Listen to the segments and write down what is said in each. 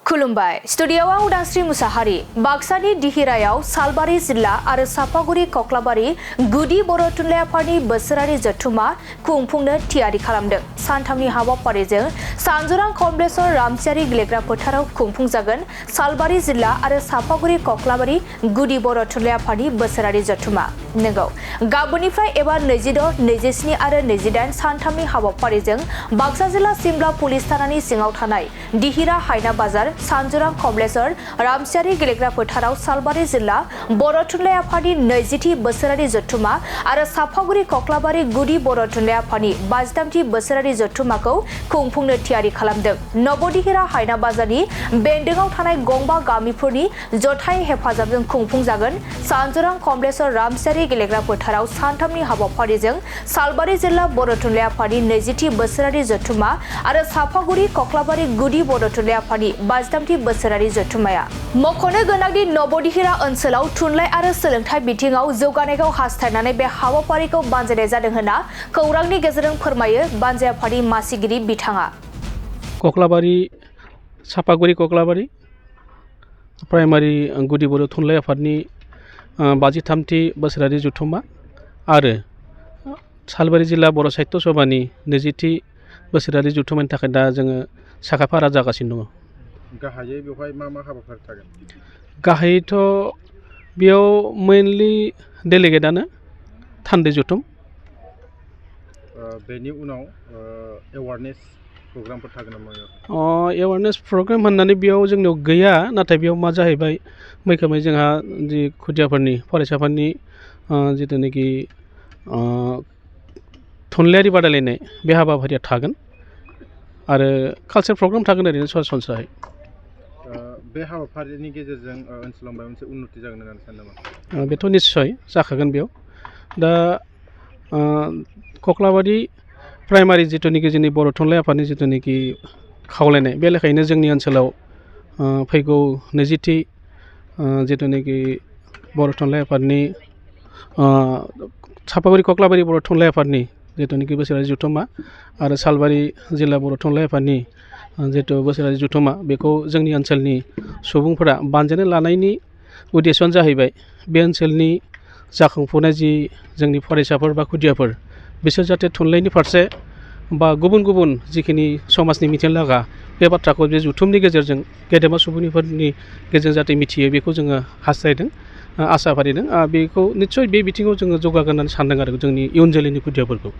खुलुमबाय स्टुडियोआव उदांस्रि मुसाहारि बाक्सानि दिहिरायाव सालबारि जिल्ला आरो सापागुरि कक्लाबारि गुदि बर' थुनलाइ आफादनि बोसोरारि जथुमा खुंफुंनो थियारि खालामदों। सानथामनि हाबाफारिजों सानजरां कमप्लेक्सर रामसियारि गेलेग्रा फोथाराव खुंफुंजागोन सालबारि जिल्ला आरो सापागुरि कक्लाबारि गुदि बर' थुनलाइ आफादनि बोसोरारि जथुमा। नंगौ गाबोननिफ्राय एबा 26, 27 आरो 28 सानथामनि हाबाफारिजों बाक्सा जिल्ला सिमला पुलिस थानानि सिङाव थानाय दिहिरा हायना बाजार सानजरां कमप्लेक्सर रामसियारि गेलेग्रा फोथाराव सालबारि जिल्ला बर' थुनलाइ आफादनि 20थि बोसोरारि जथुमा आरो सापागुरि कक्लाबारि गुदि बर' थुनलाइ आफादनि 52थि बोसोरारि जथुमाखौ खुंफुंनो थियारि खालामदों। नबदिहिरा हायना बाजारनि बेन्दोंआव थानाय गंबा गामिफोरनि जथाय हेफाजाबजों खुंफुंजागोन। सानजरां कमप्लेक्सर रामसियारि गेलेग्रा फोथाराव सानथामनि हाबाफारिजों सालबारि जिल्ला बर' थुनलाइ आफादनि 20थि बोसोरारि जथुमा आरो सापागुरि कक्लाबारि गुदि बर' थुनलाइ आफादनि 52थि बोसोरारि जथुमाया मख'नो गोनांदि नबदिहिरा ओनसोलाव थुनलाइ आरो सोलोंथाइ बिथिङाव जौगानायखौ हास्थायनानै बे हाबाफारिखौ बानजायनाय जादों होनना खौरांनि गेजेरजों फोरमायो बानजाय आफादनि मासिगिरि बिथाङा। कक्लाबारि सापागुरि कक्लाबारि प्राइमारि गुदि बर' थुनलाइ आफादनि 53थि बोसोरारि जथुमा आरो सालबारि जिल्ला बर' साहित्य सभानि 20थि बोसोरारि जथुमानि थाखाय दा जोङो साखाफारा जागासिनो दङ। गाहायै बेवहाय मा हाबाफारि थागोन? गाहायैथ' बेयाव मेइनलि डेलिगेटआनो थान्दै जथुम। बेनि उनाव एवारनेस प्रग्रामफोर थागोन नामा? एवारनेस प्रग्राम होननानै बेयाव जोंनियाव गैया, नाथाय बेयाव मा जाहैबाय मैखोमै जोंहा जि खुदियाफोरनि फरायसाफोरनि जिथुनाखि थुनलाइयारि बादायलायनाय बे हाबाफारिया थागोन आरो कालचार प्रग्राम थागोन ओरैनो सरासनस्रायै। बे हाबाफारिनि गेजेरजों ओनसोलाव माबा मोनसे उन्नति जागोन होननानै सानो नामा? बेथ' निस्सय जाखागोन बेयाव। दा कक्लाबारि प्राइमारि जिथुनाखि जोंनि बर' थुनलाइ आफादनि जिथुनाखि खावलायनाय बे लेखायैनो जोंनि ओनसोलाव फैगौ 20थि जिथुनाखि बर' थुनलाइ आफादनि सापागुरि कक्लाबारि बर' थुनलाइ आफादनि जिथुनाखि बोसोरारि जथुमा आरो सालबारि जिल्ला बर' थुनलाइ आफादनि जिथु बोसोरारि जथुमा बेखौ जोंनि ओनसोलनि सुबुंफोरा बानजायना लानायनि उद्देश्यआनो जाहैबाय बे ओनसोलनि जाखांफुनाय जि जोंनि फरायसाफोर बा खुदियाफोर बिसोर जाहाथे थुनलाइनि फारसे बा गुबुन गुबुन जिखिनि समाजनि मिथिनो लागा बे बाथ्राखौ बे जथुमनि गेजेरजों गेदेमा सुबुंफोरनि गेजेरजों जाहाथे मिथियो बेखौ जोङो हास्थायदों, आसा फारिदों। बेखौ निस्सय बे बिथिङाव जोङो जौगागोन होननानै सानदों आरो जोंनि इयुन जोलैनि खुदियाफोरखौ।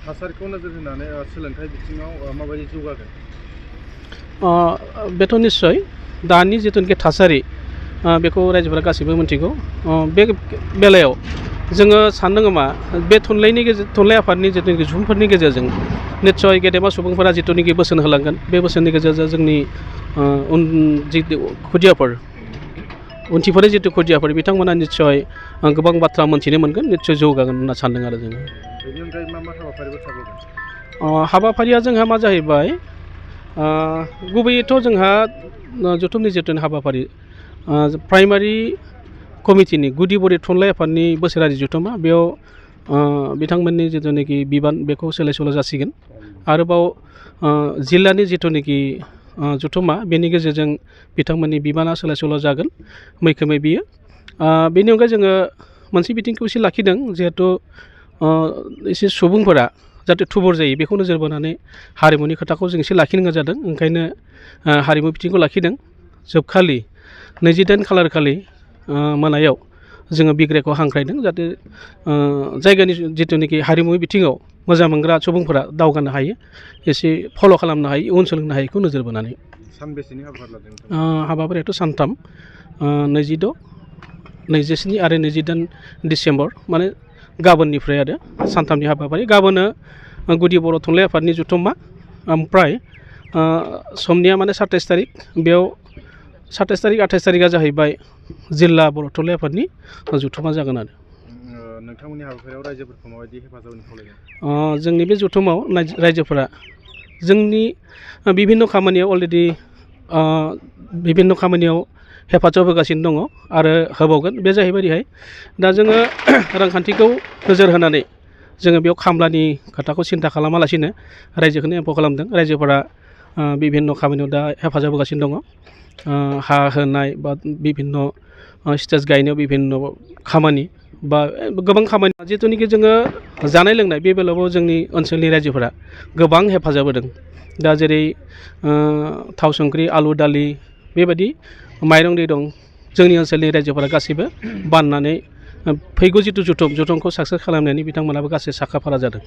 थासारिखौ नोजोर होनानै सोलोंथाइ बिथिङाव माबायदि जौगागोन? बेथ' निस्सय दानि जिथुनाखि थासारि बेखौ रायजोफोरा गासैबो मिथिगौ। बे बेलायाव जोङो सानदों मा बे थुनलाइ आफादनि जिथुनाखि जथुमफोरनि गेजेरजों निस्सय गेदेमा सुबुंफोरा जिथुनाखि बोसोन होलांगोन बे बोसोननि गेजेरजों जोंनि जितु खुदियाफोर उनथिफोरनि जितु खुदियाफोर बिथांमोना निस्सय गोबां बाथ्रा मोनथिनो मोनगोन, निस्सय जौगागोन होनना सानदों आरो जोङो। बेनि अनगायै मा हाबाफारिफोर थाबावगोन? हाबाफारिया जोंहा मा जाहैबाय गुबैयैथ' जोंहा जथुमनि जिथु हाबाफारि प्राइमारि कमिटिनि गुदि बर' थुनलाइ आफादनि बोसोरारि जथुमा बेयाव बिथांमोननि जिथुनाखि बिबान बेखौ सोलाय सोल' जासिगोन। आरोबाव जिल्लानि जिथुनाखि जथुमा बेनि गेजेरजों बिथांमोननि बिबाना सोलाय सोल' जागोन मैखोमै बियो। बेनि अनगायै जोङो मोनसे बिथिंखौ एसे लाखिदों, जिहेथु एसे सुबुंफोरा जाहाथे थुबुर जायो बेखौ नोजोर बोनानै हारिमुनि खोथाखौ जों एसे लाखिनो गोनां जादों। ओंखायनो हारिमु बिथिंखौ लाखिदों। जोबखालि 28 खालार खालि मोनायाव जोङो बिग्रायखौ हांख्रायदों जाहाथे जायगानि जिथुनाखि हारिमु बिथिङाव मोजां मोनग्रा सुबुंफोरा दावगानो हायो, एसे फल' खालामनो हायो, उन सोलोंनो हायो बेखौ नोजोर बोनानै। सानबेसेनि हाबाफारि लादों? हाबाफारियाथ' सानथाम, 26, 27 आरो 28 डिसेम्बर माने गाबोननिफ्राय आरो सानथामनि हाबाफारि। गाबोनो गुदि बर' थुनलाइ आफादनि जथुमा, ओमफ्राय समनिया माने 27 तारिख, बेयाव 27 तारिख 28 तारिखआ जाहैबाय जिल्ला बर' थुनलाइ आफादनि जथुमा जागोन आरो। नोंथांमोननि हाबाफारियाव रायजोफोरखौ माबायदि हेफाजाब होनो खावलायगोन? जोंनि बे जथुमाव रायजोफोरा जोंनि बिभिन्न' खामानियाव अलरेडि बिभिन्न' खामानियाव हेफाजाब होगासिनो दङ आरो होबावगोन। बे जाहैबाय ओरैहाय दा जोङो रांखान्थिखौ नोजोर होनानै जोङो बेयाव खामलानि खोथाखौ सिन्था खालामालासिनो रायजोखौनो एम्फौ खालामदों। रायजोफोरा बिभिन्न खामानियाव दा हेफाजाब होगासिनो दङ हा होनाय बा बिभिन्न स्टेज गायनायाव बिभिन्न खामानि बा गोबां खामानि जिथुनिखि जोङो जानाय लोंनाय बे बेलायावबो जोंनि ओनसोलनि रायजोफोरा गोबां हेफाजाब होदों दा जेरै थाव संख्रि आलु दालि बेबायदि माइरं दैरं जोंनि ओनसोलनि रायजोफोरा गासैबो बाननानै फैगौ जिथु जथुमखौ साक्सेस खालामनायनि बिथांमोनाबो गासै साखा फारा जादों।